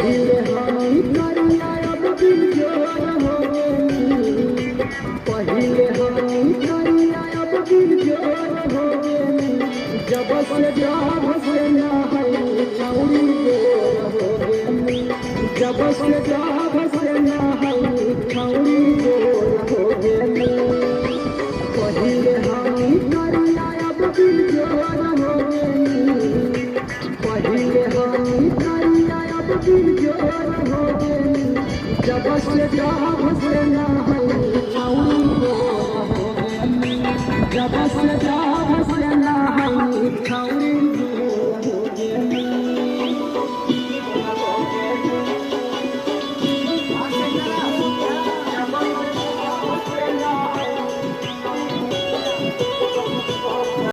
पहिले हम करिया अब दिल जोर हो गई, पहिले हम करिया अब दिल जोर हो गई, जब से जब से ना है छौरी जोर हो गई, जब से जब से ना है छौरी जोर हो गई, पहिले हम करिया अब दिल जोर हो गई, पहिले हम करिया अब दिल जोर हो गई, जब से जब से ना है छौरी जोर हो गई, जब से जब